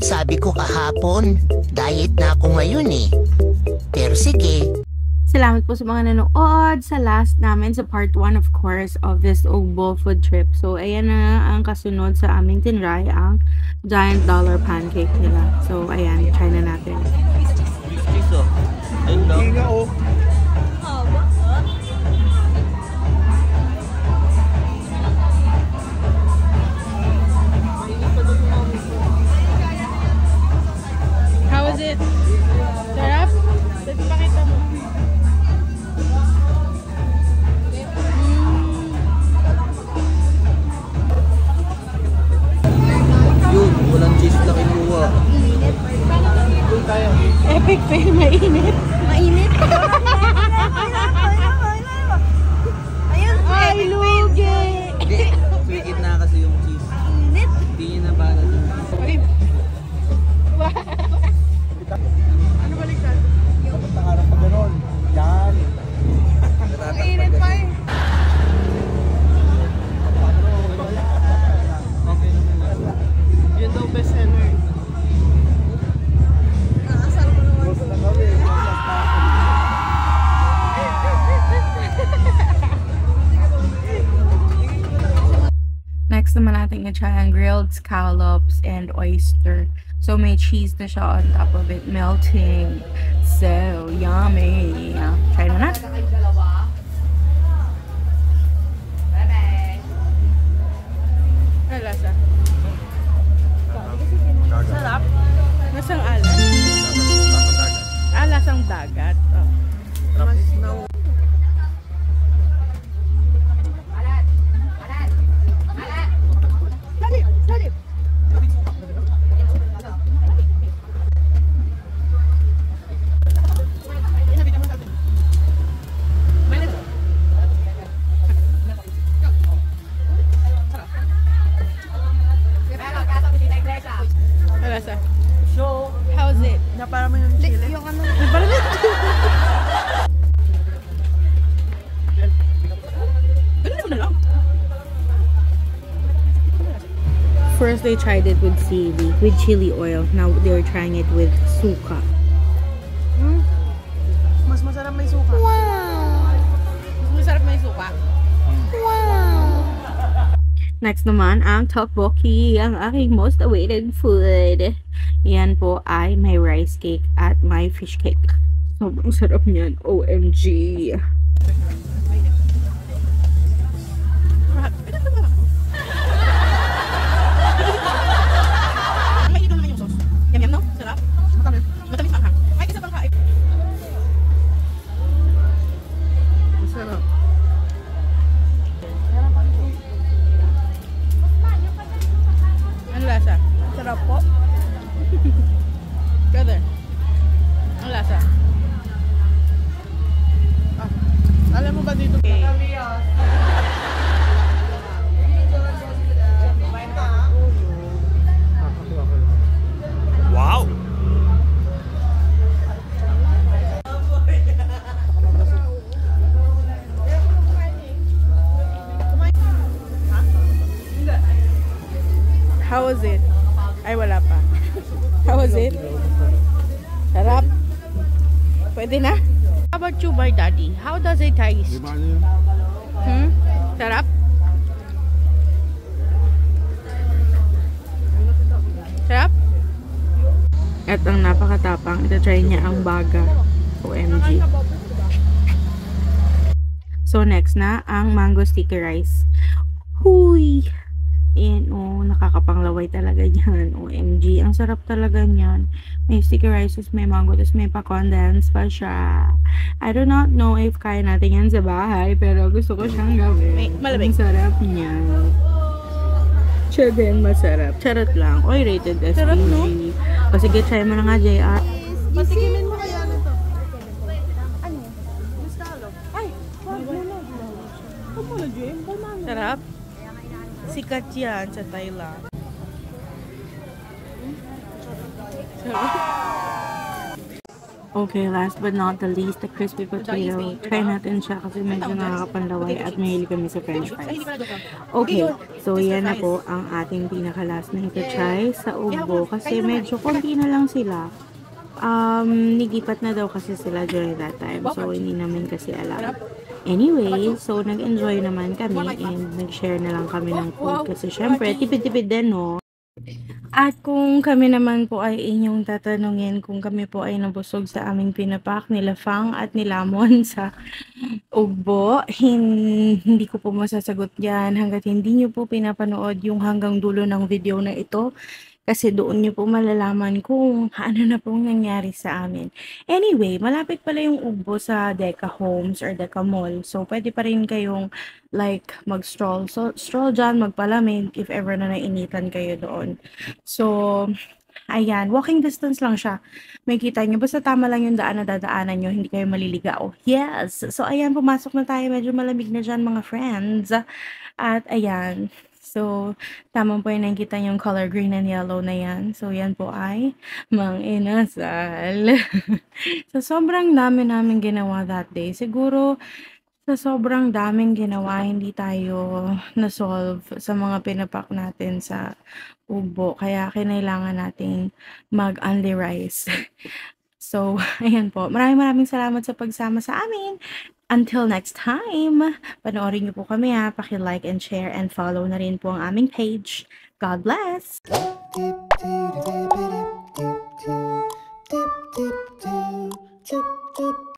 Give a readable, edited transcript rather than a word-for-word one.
Sabi ko kahapon, diet na ako ngayon eh. Pero sige. Salamat po sa mga nanood sa last namin sa part 1 of course of this Ogbo food trip. So ayan na ang kasunod sa aming tinry, ang giant dollar pancake nila. So ayan, try na natin. Ayun lang. How was it? Sarap? Ba't pakita mo? Yun, walang cheese na kinuha. Epic fail, mainit. Mainit? Ayun, ay, lugi! Hindi, sweet na kasi yung cheese. Mainit? Hindi niya na para dun. Ano baliktad? Dapat nangarap pa gano'n. Yan. Mainit pa eh. Okay naman lang. Yun daw best seller. Gusto na kami. Next naman natin i-try ang grilled scallops and oyster. So may cheese na siya on top of it, melting. So yummy. Try na natin. Ano lasa? Sarap. Lasang alat? Lasang dagat. Oh. Lasa? So, how's it? Para mo yung chili. Yung ano? Parang first they tried it with seaweed, with chili oil. Now they're trying it with suka. Mas masarap may suka. Wow! Mas masarap may suka. Wow! Next naman, ang tteokbokki, ang aking most awaited food. Yan po ay may rice cake at may fish cake. Sobrang sarap niyan. OMG! Yum-yum, no? Sarap? Matamis. Matamis ang hang. Ay, isa pang kain. Masarap. Ano lasa? Sarap po. Brother. Ano lasa? Alam mo ba dito? Okay. Wow! How was it? Ay, wala pa. How was it? Sarap? Pwede na? How about you, my daddy? How does it taste? Sarap? Sarap? At ang napakatapang, ita-try niya ang baga. OMG. So, next na, ang mango sticky rice. Huy! Ayan, oh, nakakapanglaway talaga yan. OMG, ang sarap talaga niyan. May sticky rices, may mango, tapos may pa-condense pa siya. I do not know if kaya natin yan sa bahay, pero gusto ko siyang gawin. Malamig. Ang sarap niya. Siya din, masarap. Charot lang. Oy, rated SPG. Sarap, no? O sige, try mo na nga, JR. Patikimin mo kaya nito. Ano? Mistalo. Ay, wag mo na. Huwag mo na, Jim. Sarap? Sikat yan sa Thailand. Sarap? Okay, last but not the least, the crispy potato. Try natin siya kasi medyo nakakapanlaway at mahilig kami sa french fries. Okay, so yan na po ang ating pinaka-last na ito-try sa ugbo kasi medyo konti na lang sila. Nigipat na daw kasi sila during that time. So, hindi namin kasi alam. Anyway, so nag-enjoy naman kami and nag-share na lang kami ng food kasi syempre, tipid-tipid din, no? At kung kami naman po ay inyong tatanungin kung kami po ay nabusog sa aming pinapak nila Fang at nilamon sa ugbo, hindi ko po masasagot yan hanggat hindi nyo po pinapanood yung hanggang dulo ng video na ito. Kasi doon nyo po malalaman kung ano na pong nangyari sa amin. Anyway, malapit pala yung ugbo sa Deca Homes or Deca Mall. So, pwede pa rin kayong like mag-stroll. So, stroll dyan, magpalamig if ever na nainitan kayo doon. So, ayan, walking distance lang siya. May kita nyo, basta tama lang yung daan na dadaanan nyo, hindi kayo maliligaw. Yes! So, ayan, pumasok na tayo. Medyo malamig na dyan mga friends. At ayan, so, tama po yung nakikita yung color green and yellow na yan. So, yan po ay Mang Inasal. So, sobrang dami namin ginawa that day. Siguro, sa sobrang daming ginawa, hindi tayo na-solve sa mga pinapak natin sa ugbo. Kaya, kinailangan nating mag-only rice. So, ayan po. Maraming salamat sa pagsama sa amin. Until next time, panoorin niyo po kami ha. Paki-like and share and follow na rin po ang aming page. God bless!